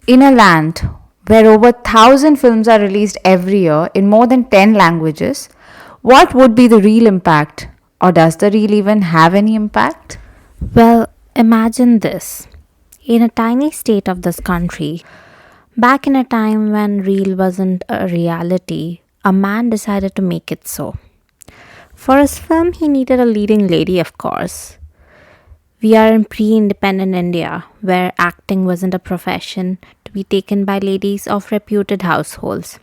In a land where over 1,000 films are released every year in more than 10 languages, what would be the real impact? Or does the reel even have any impact? Well, imagine this. In a tiny state of this country, back in a time when real wasn't a reality, a man decided to make it so. For his film, he needed a leading lady, of course. We are in pre independent India, where acting wasn't a profession to be taken by ladies of reputed households.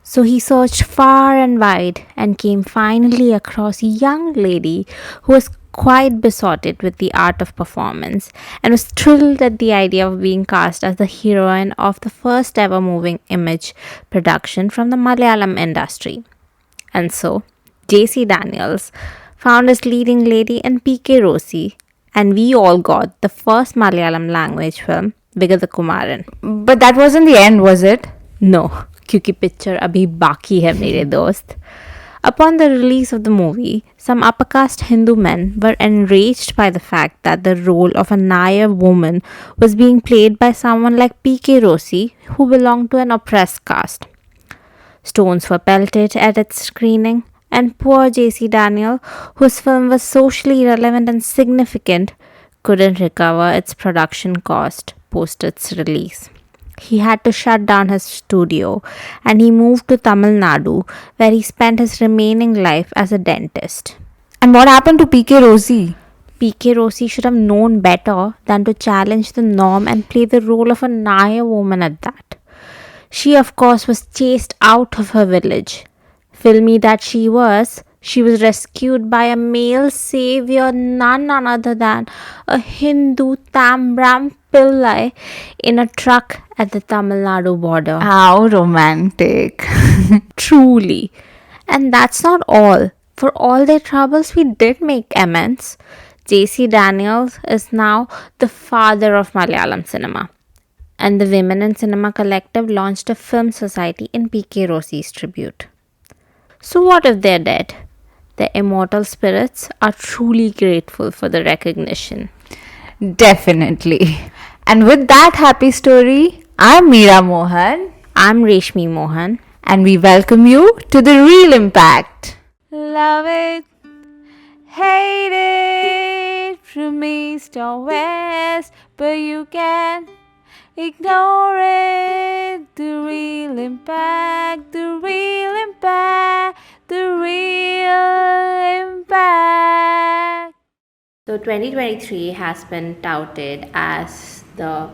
So he searched far and wide and came finally across a young lady who was quite besotted with the art of performance and was thrilled at the idea of being cast as the heroine of the first ever moving image production from the Malayalam industry. And so, JC Daniels found his leading lady in PK Rossi, and we all got the first Malayalam language film, Vigatha Kumaran. But that wasn't the end, was it? No, क्योंकि picture अभी बाकी है मेरे दोस्त. Upon the release of the movie, some upper caste Hindu men were enraged by the fact that the role of a Nair woman was being played by someone like PK Rossi, who belonged to an oppressed caste. Stones were pelted at its screening, and poor JC Daniel, whose film was socially relevant and significant, couldn't recover its production cost post its release. He had to shut down his studio and he moved to Tamil Nadu, where he spent his remaining life as a dentist. And what happened to PK Rosie? PK Rossi should have known better than to challenge the norm and play the role of a Naya woman at that. She, of course, was chased out of her village. Filmy that she was rescued by a male savior, none other than a Hindu Tambram Pillai in a truck at the Tamil Nadu border. How romantic. Truly. And that's not all. For all their troubles, we did make amends. JC Daniels is now the father of Malayalam cinema. And the Women in Cinema Collective launched a film society in PK Rossi's tribute. So, what if they're dead? Their immortal spirits are truly grateful for the recognition. Definitely. And with that happy story, I'm Meera Mohan. I'm Reshmi Mohan. And we welcome you to The Real Impact. Love it, hate it, from east or west, but you can ignore it. The real impact, the real impact, the real impact. So 2023 has been touted as the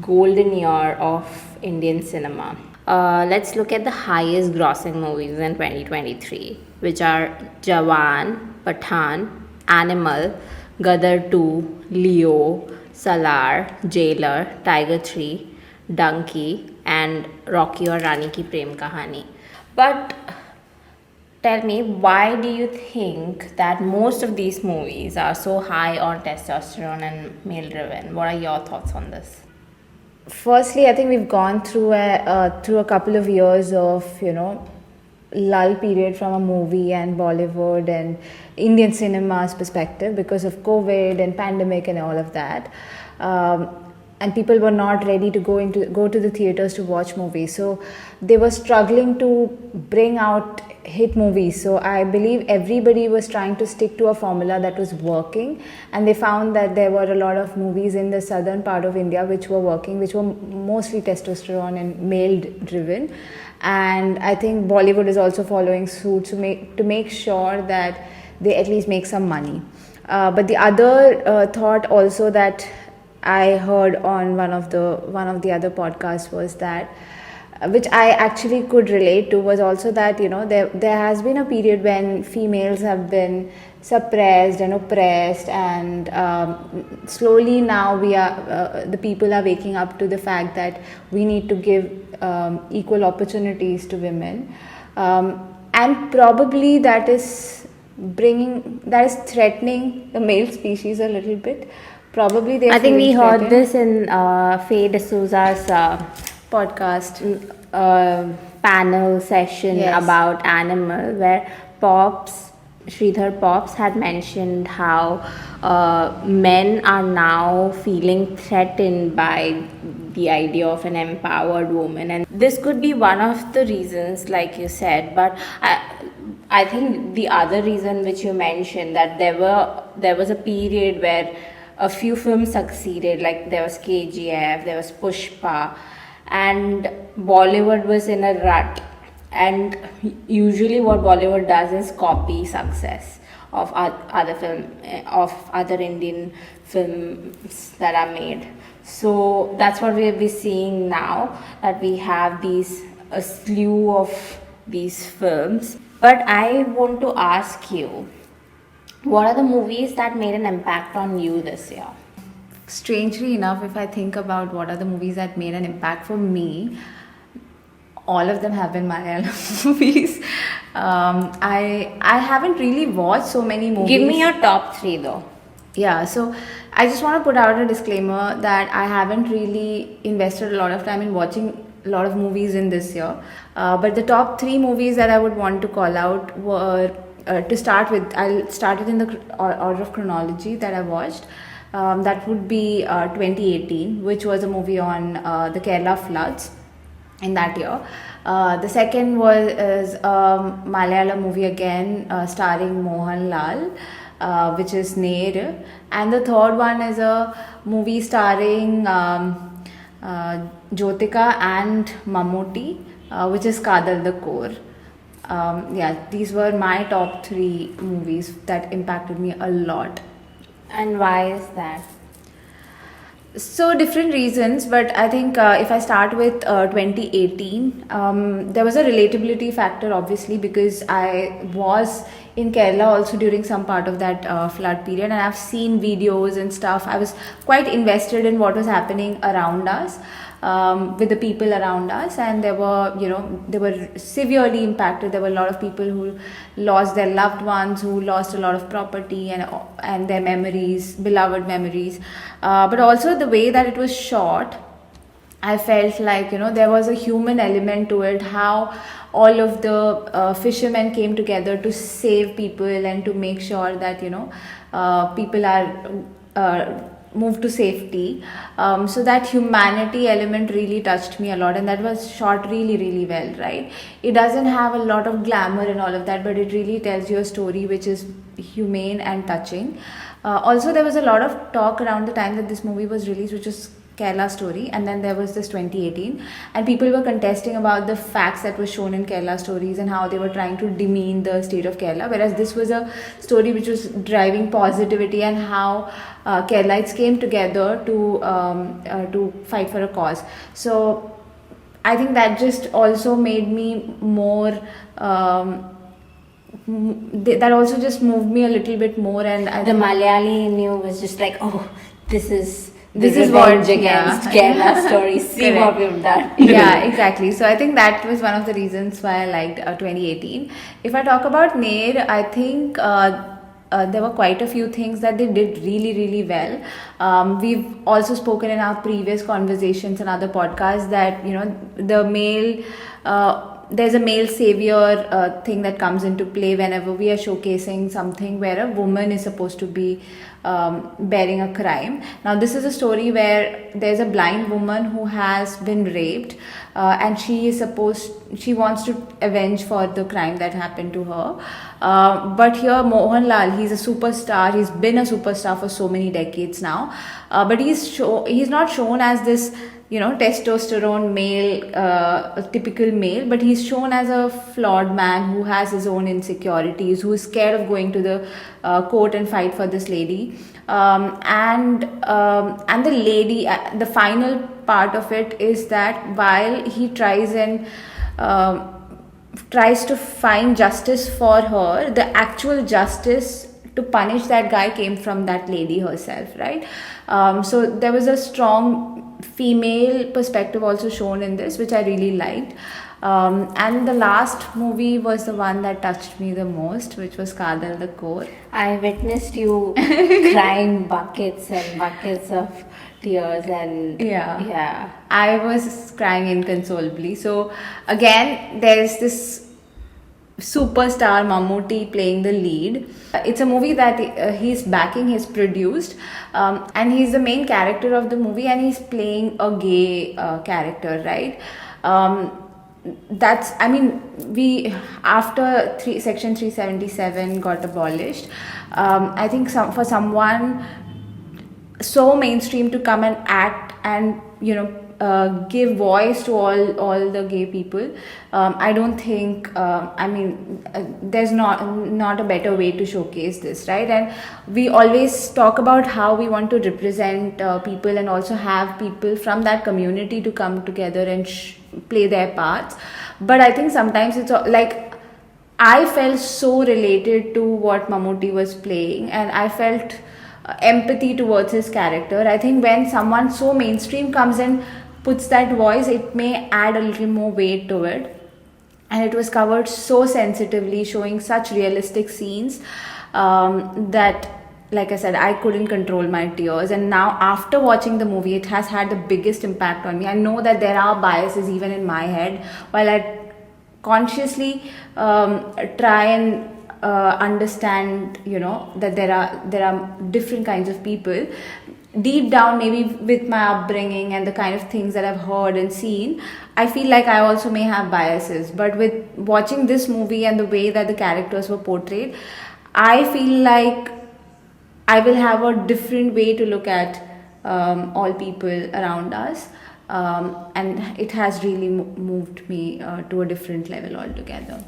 golden year of Indian cinema. Let's look at the highest grossing movies in 2023, which are Jawan, Pathan, Animal, Gadar 2, Leo, Salar, Jailer, Tiger 3, Donkey, and Rocky or Rani Ki Prem Kahani. But tell me, why do you think that most of these movies are so high on testosterone and male driven? What are your thoughts on this? Firstly, I think we've gone through a couple of years of lull period from a movie and Bollywood and Indian cinema's perspective because of COVID and pandemic and all of that. And people were not ready to go to the theaters to watch movies, so they were struggling to bring out hit movies. So I believe everybody was trying to stick to a formula that was working, and they found that there were a lot of movies in the southern part of India which were working, which were mostly testosterone and male driven. And I think Bollywood is also following suit to make sure that they at least make some money. But the other thought also that I heard on one of the other podcasts was that, which I actually could relate to, was also that there has been a period when females have been suppressed and oppressed, and slowly now the people are waking up to the fact that we need to give equal opportunities to women, and probably that is threatening the male species a little bit. Probably they. I think we heard this in Faye D'Souza's podcast panel session about Animal, where Pops Sridhar Pops had mentioned how men are now feeling threatened by the idea of an empowered woman, and this could be one of the reasons, like you said. But I think the other reason which you mentioned, that there was a period where a few films succeeded, like there was KGF, there was Pushpa, and Bollywood was in a rut. And usually what Bollywood does is copy success of other other Indian films that are made. So that's what we'll be seeing now, that we have these a slew of these films. But I want to ask you, what are the movies that made an impact on you this year? Strangely enough, if I think about what are the movies that made an impact for me, all of them have been Malayalam movies. I haven't really watched so many movies. Give me your top three though. Yeah, so I just want to put out a disclaimer that I haven't really invested a lot of time in watching a lot of movies in this year. But the top three movies that I would want to call out were, to start with, I'll start it in the order of chronology that I watched. That would be 2018, which was a movie on the Kerala floods in that year. The second was a Malayalam movie again, starring Mohanlal, which is Ner. And the third one is a movie starring Jyotika and Mammootty, which is Kadal the Core. Yeah, these were my top three movies that impacted me a lot. And why is that? So different reasons, but I think if I start with 2018, there was a relatability factor, obviously, because I was in Kerala also during some part of that flood period, and I've seen videos and stuff. I was quite invested in what was happening around us, with the people around us, and there were, they were severely impacted. There were a lot of people who lost their loved ones, who lost a lot of property and their memories, beloved memories. But also the way that it was shot, I felt like, there was a human element to it, how all of the fishermen came together to save people and to make sure that, people are moved to safety. So that humanity element really touched me a lot, and that was shot really, really well, right? It doesn't have a lot of glamour and all of that, but it really tells you a story which is humane and touching. Also, there was a lot of talk around the time that this movie was released, which was Kerala Story, and then there was this 2018, and people were contesting about the facts that were shown in Kerala Stories and how they were trying to demean the state of Kerala, whereas this was a story which was driving positivity and how Keralites came together to fight for a cause. So I think that just also made me more. That also just moved me a little bit more, and The Malayali in you was just like, oh, this is what against Kerala Stories. See what we've done. Yeah, exactly. So I think that was one of the reasons why I liked 2018. If I talk about Ner, I think there were quite a few things that they did really, really well. We've also spoken in our previous conversations and other podcasts that, the male. There's a male savior thing that comes into play whenever we are showcasing something where a woman is supposed to be bearing a crime. Now, this is a story where there's a blind woman who has been raped, and she wants to avenge for the crime that happened to her. But here, Mohanlal, he's a superstar. He's been a superstar for so many decades now, but he's not shown as this, testosterone male, a typical male, but he's shown as a flawed man who has his own insecurities, who is scared of going to the court and fight for this lady. And the lady, the final part of it is that while he tries to find justice for her, the actual justice to punish that guy came from that lady herself, right? So there was a strong female perspective also shown in this, which I really liked. And the last movie was the one that touched me the most, which was Kadal the Core. I witnessed you crying buckets and buckets of tears, and yeah, I was crying inconsolably. So again, there's this superstar Mammootty playing the lead. It's a movie that he's backing, he's produced, and he's the main character of the movie, and he's playing a gay character, right? That's, I mean, we, after section 377 got abolished, I think for someone so mainstream to come and act and, you know, give voice to all the gay people, I don't think, I mean, there's not a better way to showcase this, right? And we always talk about how we want to represent people and also have people from that community to come together and play their parts. But I think sometimes it's like, I felt so related to what Mammootty was playing, and I felt empathy towards his character. I think when someone so mainstream comes and puts that voice, it may add a little more weight to it. And it was covered so sensitively, showing such realistic scenes, that, like I said, I couldn't control my tears. And now, after watching the movie, it has had the biggest impact on me. I know that there are biases even in my head, while I consciously try and understand, you know, that there are different kinds of people. Deep down, maybe with my upbringing and the kind of things that I've heard and seen, I feel like I also may have biases. But with watching this movie and the way that the characters were portrayed, I feel like I will have a different way to look at all people around us. And it has really moved me to a different level altogether.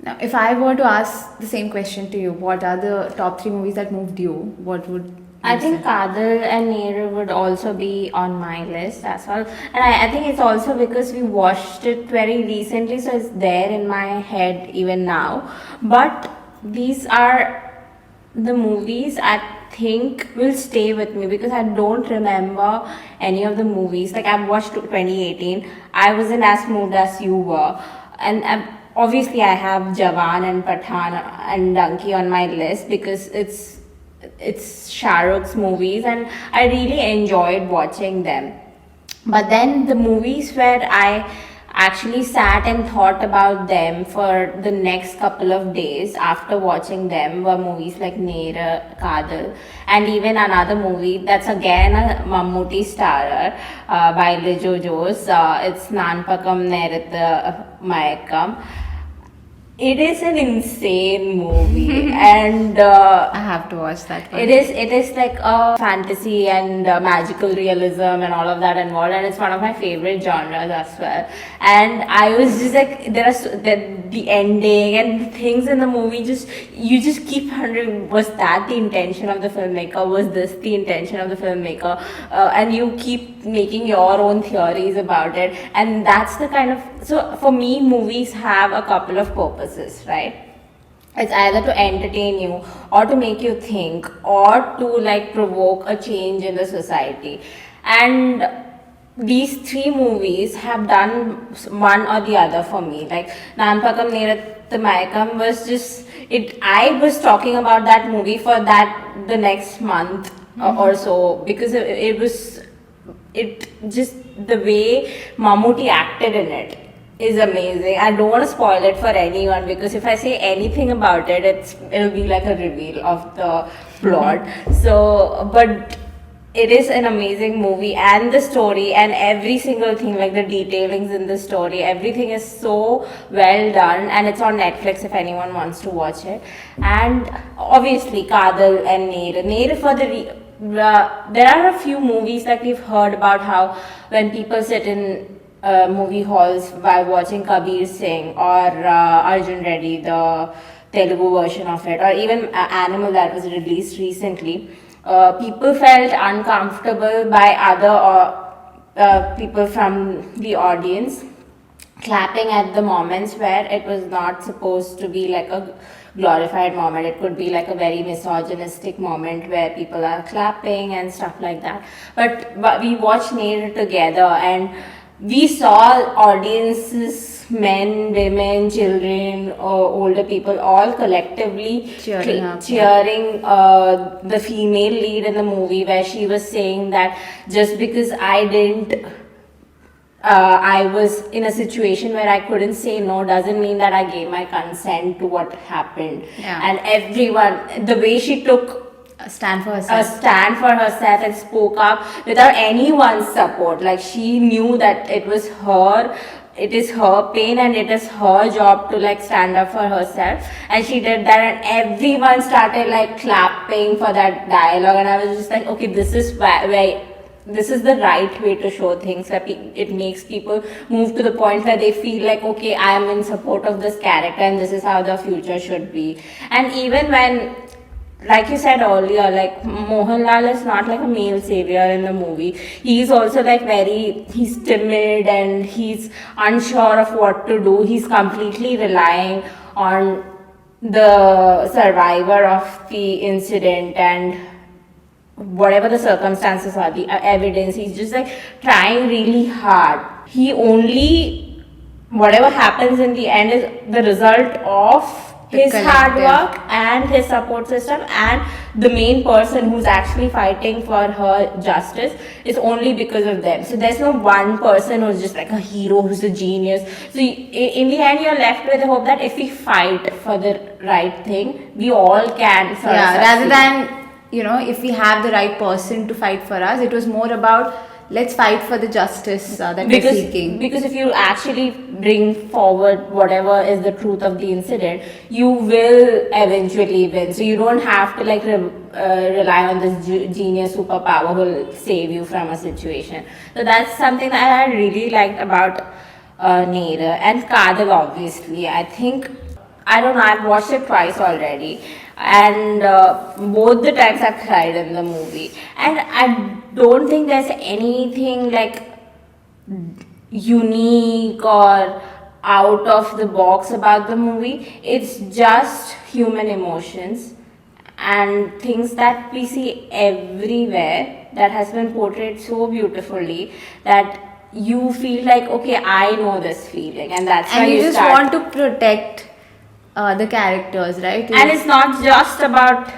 Now, if I were to ask the same question to you, what are the top 3 movies that moved you? What would I you think say? Kadal and Nehru would also be on my list as well. And I think it's also because we watched it very recently, so it's there in my head even now. But these are the movies I think will stay with me, because I don't remember any of the movies. Like, I've watched 2018, I wasn't as moved as you were. And obviously, I have Jawan and Pathan and Donkey on my list because it's Shah Rukh's movies and I really enjoyed watching them. But then the movies where I actually sat and thought about them for the next couple of days after watching them were movies like Nera, Kadal, and even another movie that's again a Mammootty starrer by Lijo Jose. It's Nanpakam Neritha Mayakam. It is an insane movie, and I have to watch that one. it is like a fantasy and magical realism and all of that involved, and it's one of my favorite genres as well. And I was just like, the ending and things in the movie, you just keep wondering, was that the intention of the filmmaker? Was this the intention of the filmmaker? And you keep making your own theories about it, and that's the kind of, so for me, movies have a couple of purposes, right? It's either to entertain you or to make you think or to like provoke a change in the society. And these 3 movies have done one or the other for me. Like Nanpakam Nerathamayakam was just it. I was talking about that movie for that the next month or so, because it was just the way Mammootty acted in it is amazing. I don't want to spoil it for anyone, because if I say anything about it, it'll be like a reveal of the plot. So, but it is an amazing movie, and the story and every single thing, like the detailings in the story, everything is so well done, and it's on Netflix if anyone wants to watch it. And obviously Kadal and Nehru for there are a few movies that we've heard about how when people sit in movie halls while watching Kabir Singh or Arjun Reddy, the Telugu version of it, or even Animal that was released recently, people felt uncomfortable by other people from the audience clapping at the moments where it was not supposed to be like a glorified moment. It could be like a very misogynistic moment where people are clapping and stuff like that. But we watched Nair together, and we saw audiences, men, women, children, older people, all collectively cheering the female lead in the movie, where she was saying that just because I didn't I was in a situation where I couldn't say no doesn't mean that I gave my consent to what happened. Yeah. And everyone, the way she took A stand for a herself. stand for herself and spoke up without anyone's support. Like, she knew that it was her, it is her pain and it is her job to like stand up for herself, and she did that, and everyone started like clapping for that dialogue, and I was just like, okay, this is where this is the right way to show things, that it makes people move to the point where they feel like, okay, I am in support of this character and this is how the future should be. And even when, like you said earlier, like Mohanlal is not like a male savior in the movie. He's also like he's timid and he's unsure of what to do. He's completely relying on the survivor of the incident and whatever the circumstances are, the evidence. He's just like trying really hard. He only, whatever happens in the end is the result of his hard work and his support system, and the main person who's actually fighting for her justice is only because of them. So there's no one person who's just like a hero, who's a genius. So in the end, you're left with the hope that if we fight for the right thing, we all can. Rather than, if we have the right person to fight for us, it was more about let's fight for the justice that we're seeking. Because if you actually bring forward whatever is the truth of the incident, you will eventually win. So you don't have to like rely on this genius superpower who will save you from a situation. So that's something that I really liked about Nader. And Kadal, obviously, I think, I don't know, I've watched it twice already, and both the times I've cried in the movie, and I don't think there's anything like unique or out of the box about the movie. It's just human emotions and things that we see everywhere that has been portrayed so beautifully that you feel like, okay, I know this feeling, and that's why you just start. want to protect the characters, right? And it's not just about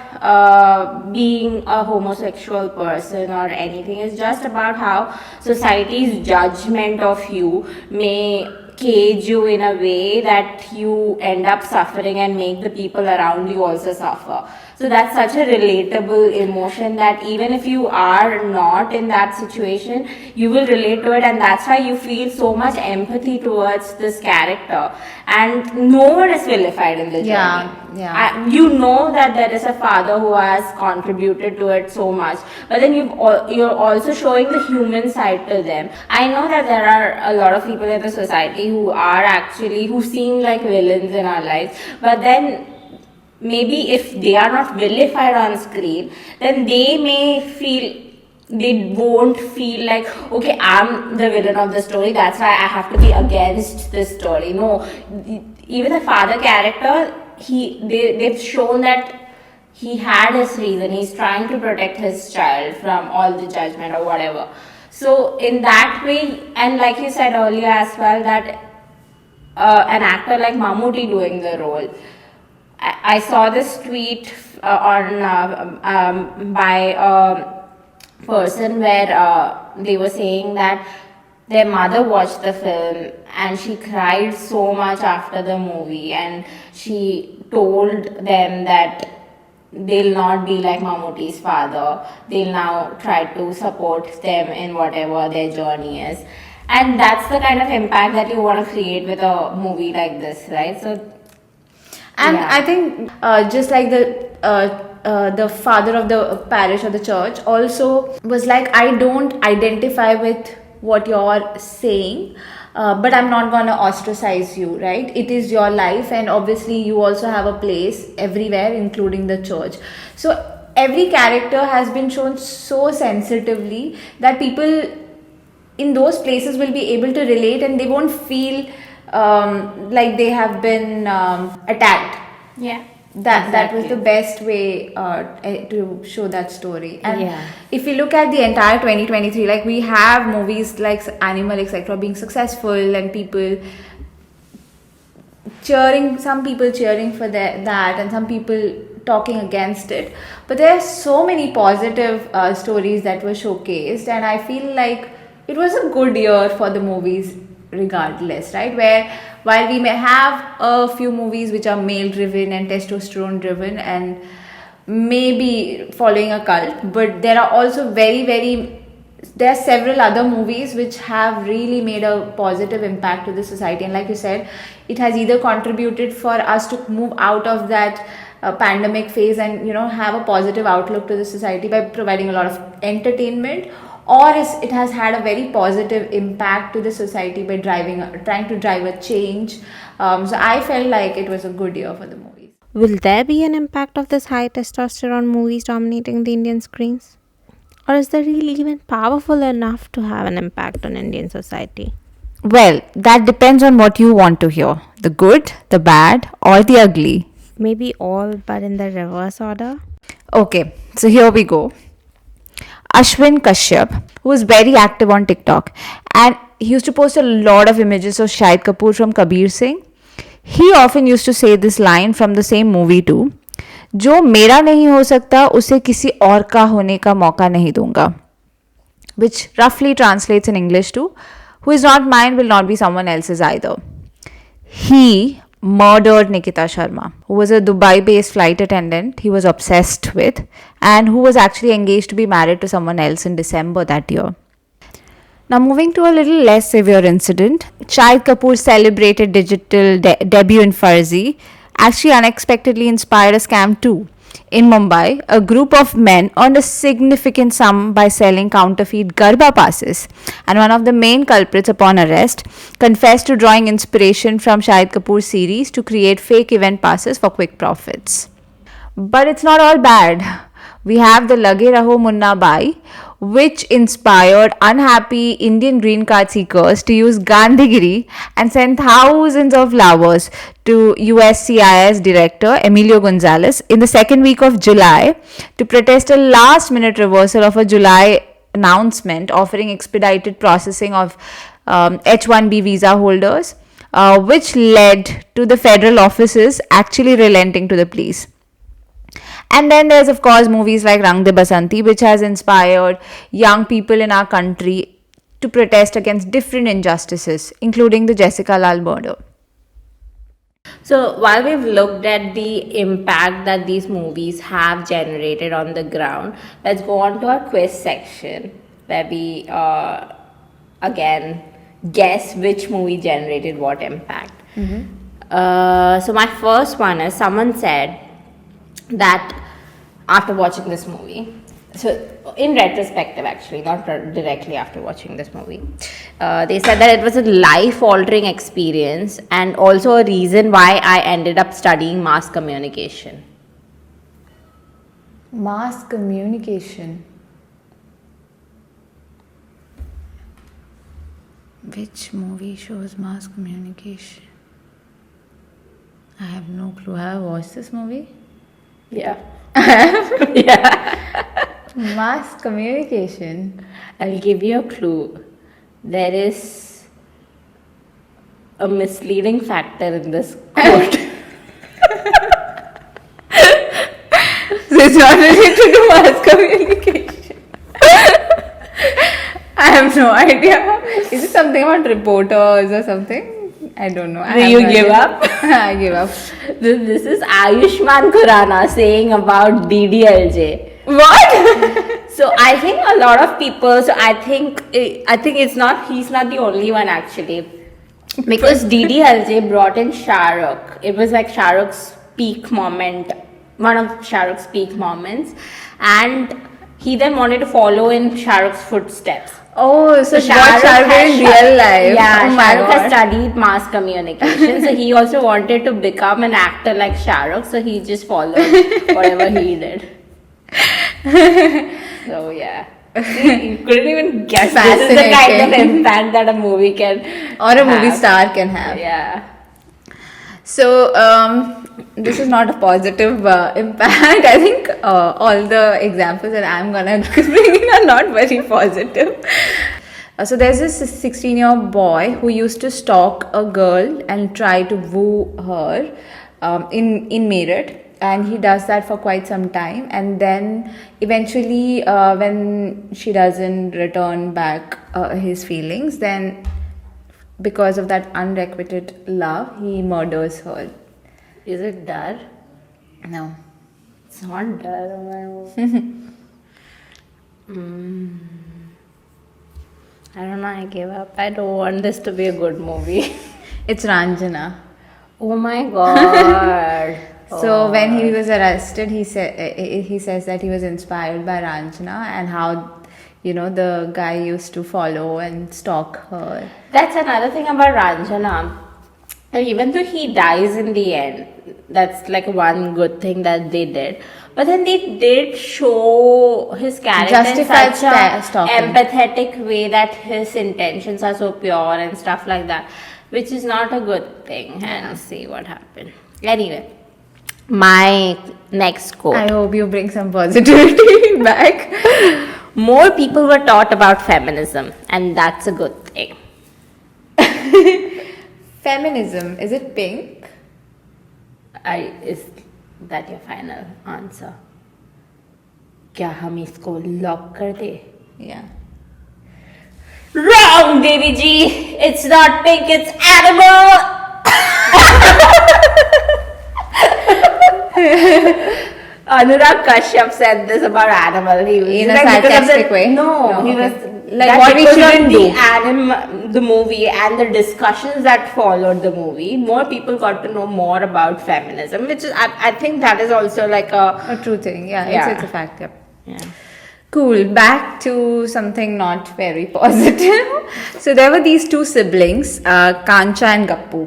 being a homosexual person or anything. It's just about how society's judgment of you may cage you in a way that you end up suffering and make the people around you also suffer. So that's such a relatable emotion that even if you are not in that situation, you will relate to it, and that's why you feel so much empathy towards this character. And no one is vilified in the journey. You know that there is a father who has contributed to it so much, but then you're also showing the human side to them. I know that there are a lot of people in the society who seem like villains in our lives, but then maybe if they are not vilified on screen, then they won't feel like, okay, I'm the villain of the story, that's why I have to be against this story. No, even the father character, they've shown that he had his reason. He's trying to protect his child from all the judgment or whatever. So in that way, and like you said earlier as well, that an actor like Mammootty doing the role, I saw this tweet by a person where they were saying that their mother watched the film and she cried so much after the movie, and she told them that they'll not be like Mammootty's father. They'll now try to support them in whatever their journey is. And that's the kind of impact that you want to create with a movie like this, right? So. And I think just like the father of the parish or the church also was like, I don't identify with what you're saying, but I'm not going to ostracize you, right? It is your life, and obviously you also have a place everywhere, including the church. So every character has been shown so sensitively that people in those places will be able to relate, and they won't feel like they have been attacked. Yeah, that was the best way to show that story. And if we look at the entire 2023, like we have movies like Animal, etc., being successful, and people cheering, some people cheering for that, and some people talking against it. But there are so many positive stories that were showcased, and I feel like it was a good year for the movies regardless, right? Where while we may have a few movies which are male driven and testosterone driven and maybe following a cult, but there are also there are several other movies which have really made a positive impact to the society. And like you said, it has either contributed for us to move out of that pandemic phase and have a positive outlook to the society by providing a lot of entertainment, or it has had a very positive impact to the society by trying to drive a change. So I felt like it was a good year for the movies. Will there be an impact of this high testosterone movies dominating the Indian screens? Or is the reel even powerful enough to have an impact on Indian society? Well, that depends on what you want to hear, the good, the bad, or the ugly. Maybe all, but in the reverse order? Okay, so here we go. Ashwin Kashyap, who was very active on TikTok, and he used to post a lot of images of Shahid Kapoor from Kabir Singh. He often used to say this line from the same movie too, जो मेरा नहीं हो सकता उसे किसी और का होने का मौका नहीं दूंगा, which roughly translates in English to, who is not mine will not be someone else's either. He murdered Nikita Sharma, who was a Dubai-based flight attendant he was obsessed with and who was actually engaged to be married to someone else in December that year. Now moving to a little less severe incident, Shahid Kapoor's celebrated digital debut in Farzi actually unexpectedly inspired a scam too. In Mumbai, a group of men earned a significant sum by selling counterfeit Garba passes, and one of the main culprits upon arrest confessed to drawing inspiration from Shahid Kapoor's series to create fake event passes for quick profits. But it's not all bad. We have the Lage Raho Munna Bai, which inspired unhappy Indian green card seekers to use Gandhigiri and send thousands of flowers to USCIS Director Emilio Gonzalez in the second week of July to protest a last-minute reversal of a July announcement offering expedited processing of H-1B visa holders, which led to the federal offices actually relenting to the police. And then there's of course movies like Rang De Basanti, which has inspired young people in our country to protest against different injustices, including the Jessica Lal murder. So while we've looked at the impact that these movies have generated on the ground, let's go on to our quiz section where we again guess which movie generated what impact. So my first one is, someone said that after watching this movie, so in retrospective actually, not directly after watching this movie, they said that it was a life-altering experience and also a reason why I ended up studying mass communication. Mass communication. Which movie shows mass communication? I have no clue. Have I watched this movie? Yeah. Yeah. Mass communication. I'll give you a clue. There is a misleading factor in this quote. So it's not related to mass communication. I have no idea. Is it something about reporters or something? I don't know. Do you give up? I give up. This is Ayushman Khurrana saying about DDLJ. What? So I think a lot of people. So I think it's not. He's not the only one actually, because DDLJ brought in Shah Rukh. It was like Shah Rukh's peak moment, one of Shah Rukh's peak moments, and he then wanted to follow in Shah Rukh's footsteps. Oh, so Shah Rukh in real life. Yeah, oh Shah Rukh has studied mass communication, so he also wanted to become an actor like Shah Rukh, so he just followed whatever he did. So yeah, you couldn't even guess this is the kind of impact that a movie can or a movie star can have. Yeah. So this is not a positive impact. I think all the examples that I'm gonna bring in are not very positive. So there's this 16-year-old boy who used to stalk a girl and try to woo her in Meerut. and he does that for quite some time, and then eventually when she doesn't return back his feelings, then because of that unrequited love, he murders her. Is it Dar? No. It's not Dar. Oh my I don't know, I gave up. I don't want this to be a good movie. It's Ranjana. Oh my god. So when he was arrested, he says that he was inspired by Ranjana, and how, the guy used to follow and stalk her. That's another thing about Ranjana. Even though he dies in the end, that's like one good thing that they did. But then they did show his character Justified in such a stalking. empathetic way that his intentions are so pure and stuff like that, which is not a good thing. And see what happened. Anyway, my next quote. I hope you bring some positivity back. More people were taught about feminism, and that's a good thing. Feminism, is it pink? Is that your final answer? क्या हम इसको lock कर दे? Yeah. Wrong, Devi ji. It's not pink. It's animal. Anurag Kashyap said this about animal. He was In a because of sarcastic way? No, he okay. was Like that what we because of shouldn't the the movie and the discussions that followed the movie. More people got to know more about feminism, which is I think that is also like A true thing, yeah. Yeah. It's a fact, yep. yeah. Cool. Back to something not very positive. So there were these two siblings, Kancha and Gappu,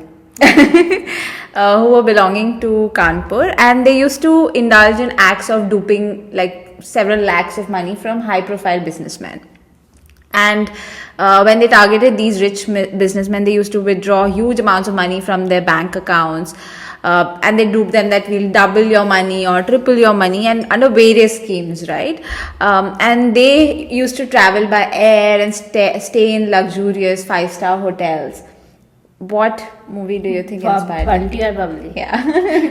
who were belonging to Kanpur, and they used to indulge in acts of duping like several lakhs of money from high-profile businessmen. And when they targeted these rich businessmen, they used to withdraw huge amounts of money from their bank accounts. And they duped them that we'll double your money or triple your money, and under various schemes, right? And they used to travel by air and stay in luxurious 5-star hotels. What movie do you think inspired them? Bunty or Bubbly? Yeah.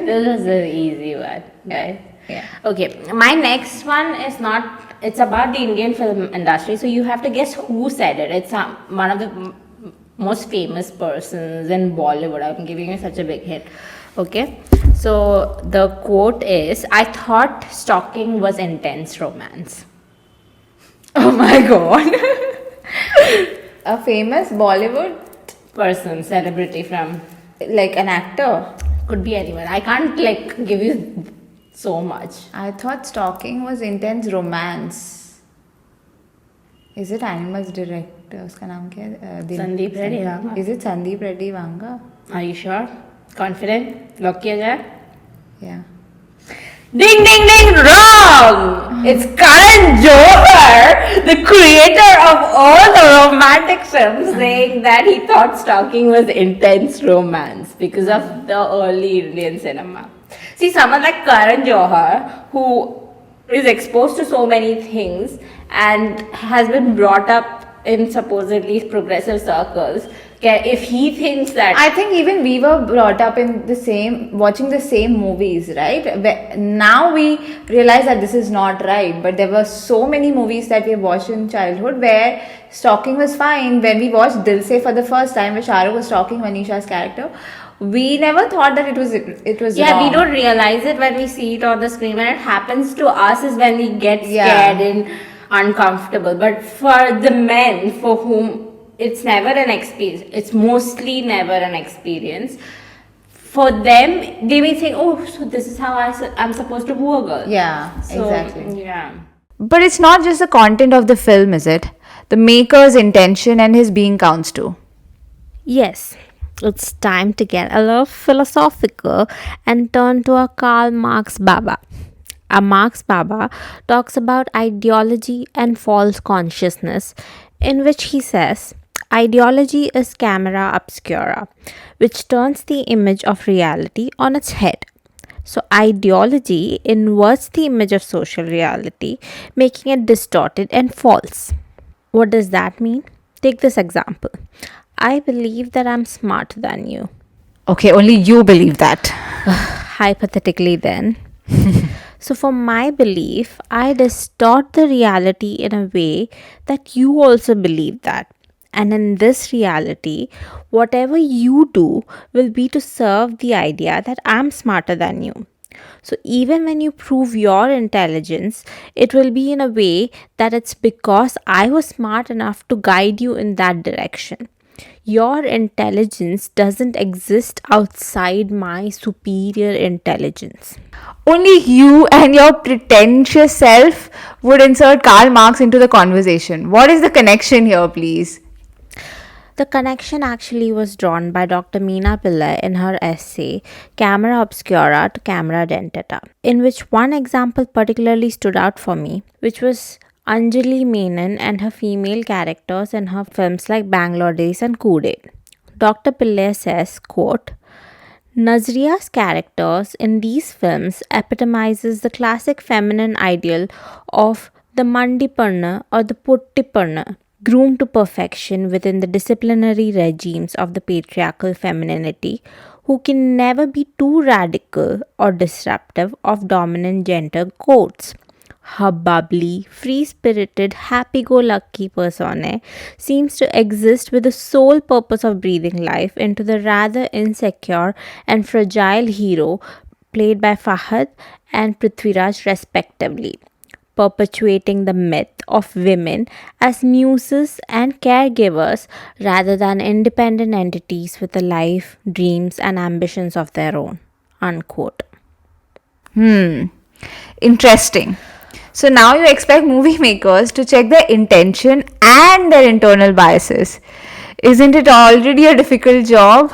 This was an easy one, right? Yeah. Okay, my next one is not. It's about the Indian film industry, so you have to guess who said it. It's one of the most famous persons in Bollywood. I'm giving you such a big hit. Okay, so the quote is, "I thought stalking was intense romance." Oh my god. A famous Bollywood, Person, celebrity from, like an actor. could be anyone. I can't like give you so much. I thought stalking was intense romance. Is it Animals director? उसका नाम क्या है? Sandeep Reddy Vanga. Is it Sandeep Reddy Vanga? Are you sure? Confident? Lock किया जाए? Yeah. Ding ding ding, wrong! It's Karan Johar, the creator of all the romantic films, saying that he thought stalking was intense romance because of the early Indian cinema. See, someone like Karan Johar, who is exposed to so many things and has been brought up in supposedly progressive circles, if he thinks that... I think even we were brought up in watching the same movies, right? Now we realize that this is not right, but there were so many movies that we watched in childhood where stalking was fine. When we watched Dil Se for the first time, where Shah Rukh was stalking Manisha's character, we never thought that it was Yeah, wrong. we don't realize it when we see it on the screen. When it happens to us is when we get scared and uncomfortable. But for the men for whom it's never an experience, it's mostly never an experience. For them, they may think, oh, so this is how I'm supposed to woo a girl. Yeah, So, exactly. Yeah. But it's not just the content of the film, is it? The maker's intention and his being counts too. Yes, it's time to get a little philosophical and turn to a Karl Marx Baba. A Marx Baba talks about ideology and false consciousness, in which he says, ideology is camera obscura, which turns the image of reality on its head. So, ideology inverts the image of social reality, making it distorted and false. What does that mean? Take this example. I believe that I'm smarter than you. Okay, only you believe that. Hypothetically, then, So, for my belief, I distort the reality in a way that you also believe that. And in this reality, whatever you do will be to serve the idea that I'm smarter than you. So, even when you prove your intelligence, it will be in a way that it's because I was smart enough to guide you in that direction. Your intelligence doesn't exist outside my superior intelligence. Only you and your pretentious self would insert Karl Marx into the conversation. What is the connection here, please? The connection actually was drawn by Dr. Meena Pillai in her essay Camera Obscura to Camera Dentata, in which one example particularly stood out for me, which was Anjali Menon and her female characters in her films like Bangalore Days and Kude. Dr. Pillai says, quote, Nazriya's characters in these films epitomizes the classic feminine ideal of the Mandiparna or the Puttiparna, groomed to perfection within the disciplinary regimes of the patriarchal femininity, who can never be too radical or disruptive of dominant gender codes. Her bubbly, free spirited, happy go lucky persona seems to exist with the sole purpose of breathing life into the rather insecure and fragile hero played by Fahad and Prithviraj, respectively, perpetuating the myth of women as muses and caregivers rather than independent entities with a life, dreams, and ambitions of their own. Unquote. Interesting. So now you expect movie makers to check their intention and their internal biases. Isn't it already a difficult job?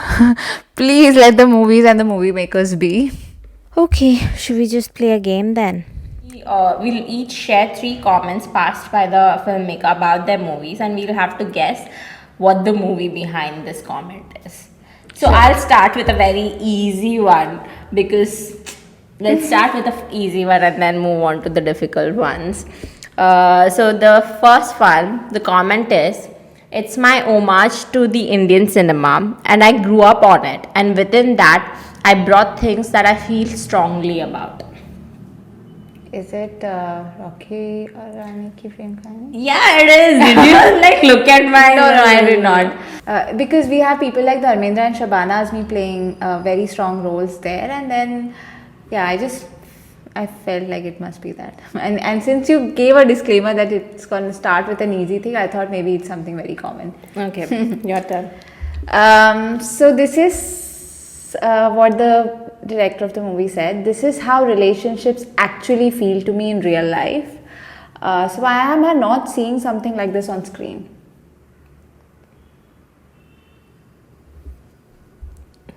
Please let the movies and the movie makers be. Okay, should we just play a game then? We'll each share 3 comments passed by the filmmaker about their movies, and we'll have to guess what the movie behind this comment is. So I'll start with a very easy one, because let's start with the easy one and then move on to the difficult ones. So the first one, the comment is, it's my homage to the Indian cinema and I grew up on it, and within that I brought things that I feel strongly about. Is it Rocky or Rani Ki Prem Kahani? Yeah, it is. Did you like look at my? No, I did not. Because we have people like Dharmendra and Shabana Azmi playing very strong roles there, and then yeah, I felt like it must be that. And since you gave a disclaimer that it's going to start with an easy thing, I thought maybe it's something very common. Okay, your turn. So this is what the director of the movie said. This is how relationships actually feel to me in real life. So why am I not seeing something like this on screen?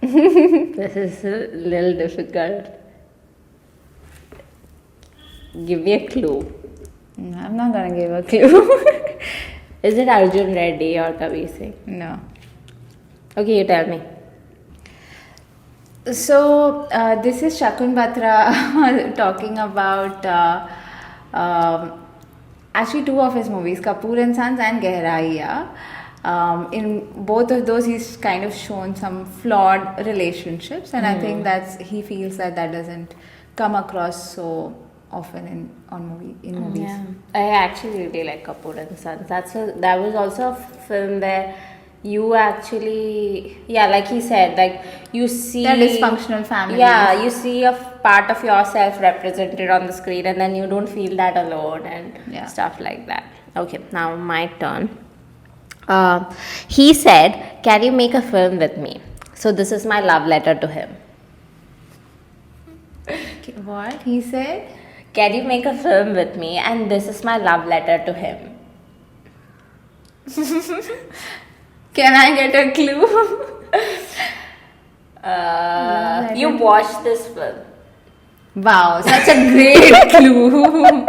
This is a little difficult. Give me a clue. I'm not gonna give a clue. Is it Arjun Reddy or Kabir Singh? No. Okay, you tell me. So this is Shakun Batra talking about actually 2 of his movies, Kapoor and Sons and Gehraiya. In both of those, he's kind of shown some flawed relationships, and I think he feels that doesn't come across so often in movies. Yeah, I actually really like Kapoor and Sons. That was also a film where you actually, yeah, like he said, like you see they're dysfunctional families. Yeah, you see a part of yourself represented on the screen, and then you don't feel that alone and stuff like that. Okay, now my turn. He said, "Can you make a film with me?" So this is my love letter to him. What he said? Can you make a film with me? And this is my love letter to him. Can I get a clue? You watched this film. Wow, such a great clue.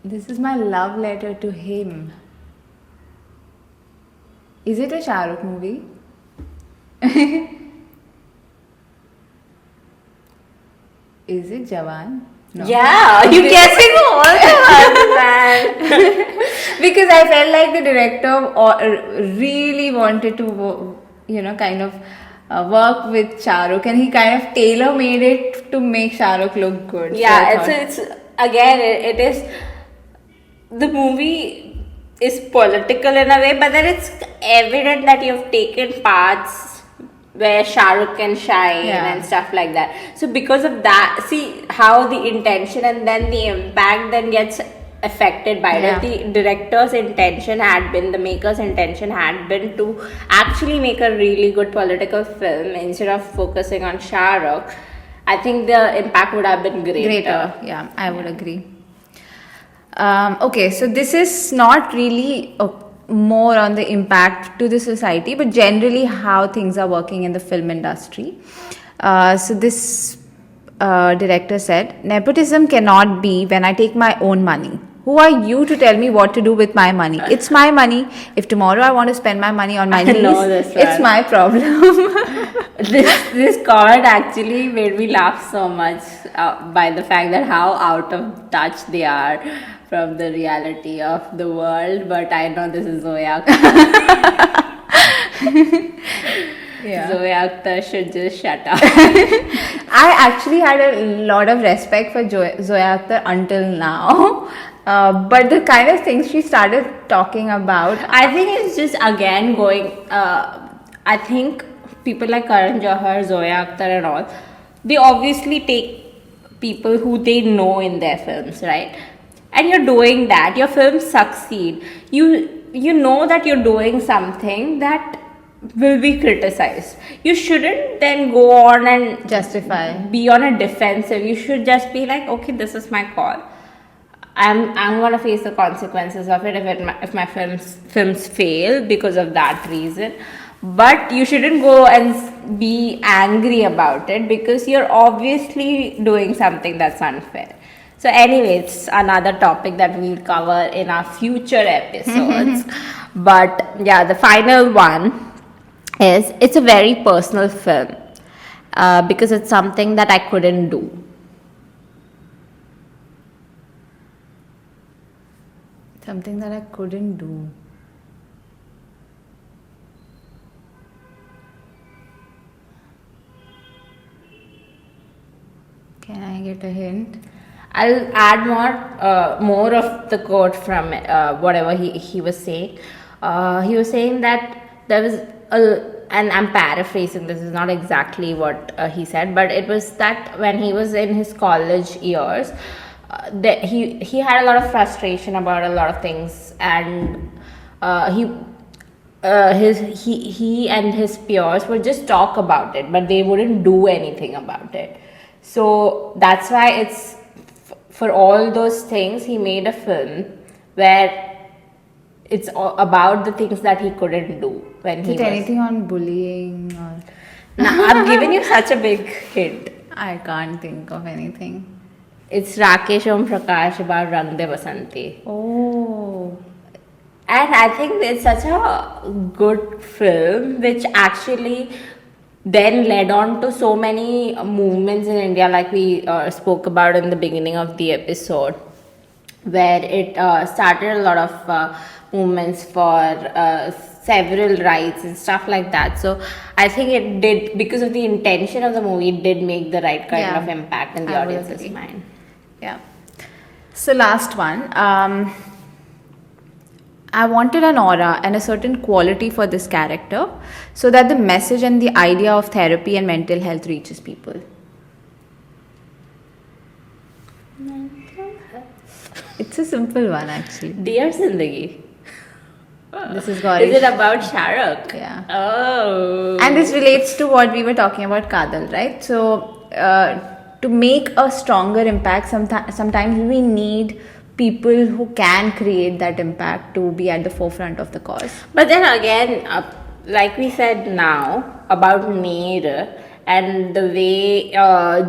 This is my love letter to him. Is it a Shah Rukh movie? Is it Jawan? No. Yeah, you guessing all the ones, man. Because I felt like the director really wanted to, kind of work with Shah Rukh, and he kind of tailor made it to make Shah Rukh look good. Yeah, it's again, it is, the movie is political in a way, but then it's evident that you've taken parts where Shah Rukh can shine and stuff like that. So because of that, see how the intention and then the impact then gets affected by it. The director's intention had been, the maker's intention had been to actually make a really good political film instead of focusing on Shah Rukh. I think the impact would have been greater. Yeah, I would agree. Okay, so this is not really more on the impact to the society, but generally how things are working in the film industry. So this director said, nepotism cannot be when I take my own money. Who are you to tell me what to do with my money? It's my money. If tomorrow I want to spend my money on my niece, it's my problem. This comment actually made me laugh so much by the fact that how out of touch they are from the reality of the world. But I know this is Zoya. Zoya Akhtar should just shut up. I actually had a lot of respect for Zoya Akhtar until now. But the kind of things she started talking about, I think it's just again going. I think people like Karan Johar, Zoya Akhtar, and all, they obviously take people who they know in their films, right? And you're doing that. Your films succeed. You know that you're doing something that will be criticized. You shouldn't then go on and justify, be on a defensive. You should just be like, okay, this is my call. I'm gonna face the consequences of it if my films fail because of that reason. But you shouldn't go and be angry about it because you're obviously doing something that's unfair. So anyway, it's another topic that we'll cover in our future episodes. But yeah, the final one is, it's a very personal film because it's something that I couldn't do. Something that I couldn't do. Can I get a hint? I'll add more of the quote from whatever he was saying. He was saying that there was and I'm paraphrasing, this is not exactly what he said, but it was that when he was in his college years, that he had a lot of frustration about a lot of things, and he and his peers would just talk about it, but they wouldn't do anything about it. So that's why it's for all those things he made a film where it's about the things that he couldn't do when he was. Anything on bullying or? Now I've given you such a big hint. I can't think of anything. It's Rakesh Om Prakash about Rang De Basanti. Oh. And I think it's such a good film which actually then led on to so many movements in India, like we spoke about in the beginning of the episode, where it started a lot of movements for several rights and stuff like that. So I think it did, because of the intention of the movie, it did make the right kind of impact in the audience's mind. Yeah. So last one. I wanted an aura and a certain quality for this character so that the message and the idea of therapy and mental health reaches people. Mental health. It's a simple one actually. Dear Zindagi. This is Gaurish. Is it about Shah Rukh? Yeah. Oh. And this relates to what we were talking about Kadal, right? So to make a stronger impact, sometimes we need people who can create that impact to be at the forefront of the cause. But then again, like we said now about Meer and the way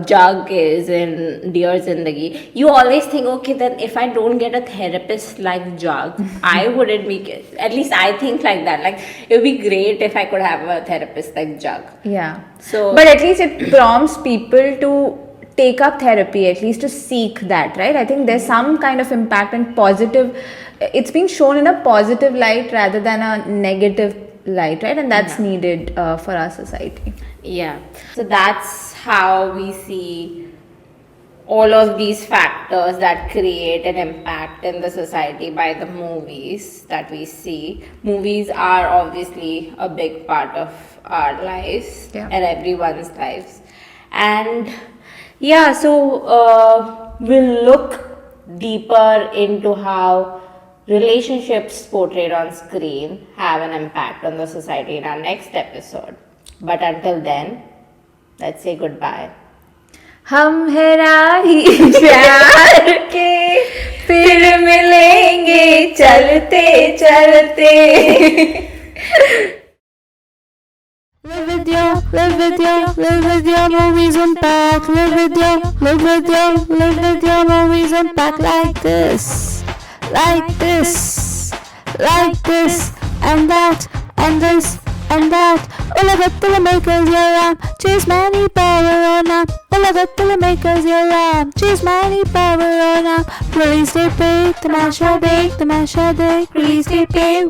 Jug is in Dear Zindagi, you always think, okay, then if I don't get a therapist like Jug, I wouldn't be, at least I think like that. Like, it would be great if I could have a therapist like Jug. Yeah. So, but at least it prompts people to take up therapy, at least to seek that, right? I think there's some kind of impact and positive, it's being shown in a positive light rather than a negative light, right? And that's needed for our society. Yeah. So that's how we see all of these factors that create an impact in the society by the movies that we see. Movies are obviously a big part of our lives and everyone's lives. And yeah, so we'll look deeper into how relationships portrayed on screen have an impact on the society in our next episode. But until then, let's say goodbye. हम है राही प्यार के फिर मिलेंगे चलते चलते. Live with your movies impact. Live with your movies impact like this, and that, and this, and that. Ulagat filmmakers, yeah, chase money, power on up. Ulagat filmmakers, yeah, chase money, power on up. Release day pay, tamasha day. Release day pay,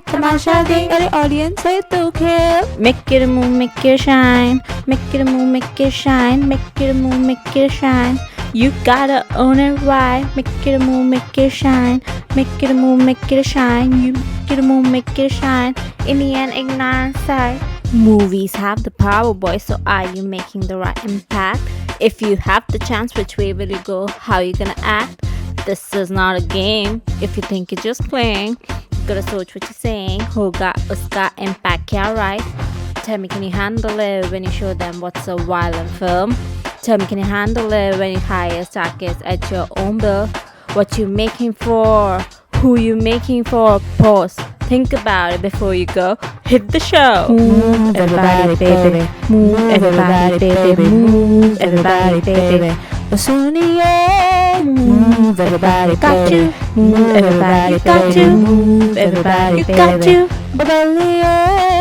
tamasha day. Every audience say to kill. Make it a move, make it shine. Make it a move, make it shine. Make it a move, make it shine. You gotta own it right. Make it a move, make it shine. Make it a move, make it shine. You make it a move, make it shine. In the end, ignorance side. Movies have the power, boy. So are you making the right impact? If you have the chance, which way will you go? How you gonna act? This is not a game. If you think you're just playing, you gotta search what you're saying. Hoga uska impact, yeah, right? Tell me, can you handle it when you show them what's a violent film? Tell me, can you handle it when you hire stars at your own bill? What you making for? Who you making for? Pause. Think about it before you go. Hit the show. Move everybody, baby. Move everybody, baby. Move everybody, baby. Osuniye. Move everybody, got you. Move everybody, got you. Move everybody, baby. Got you. Babaliye.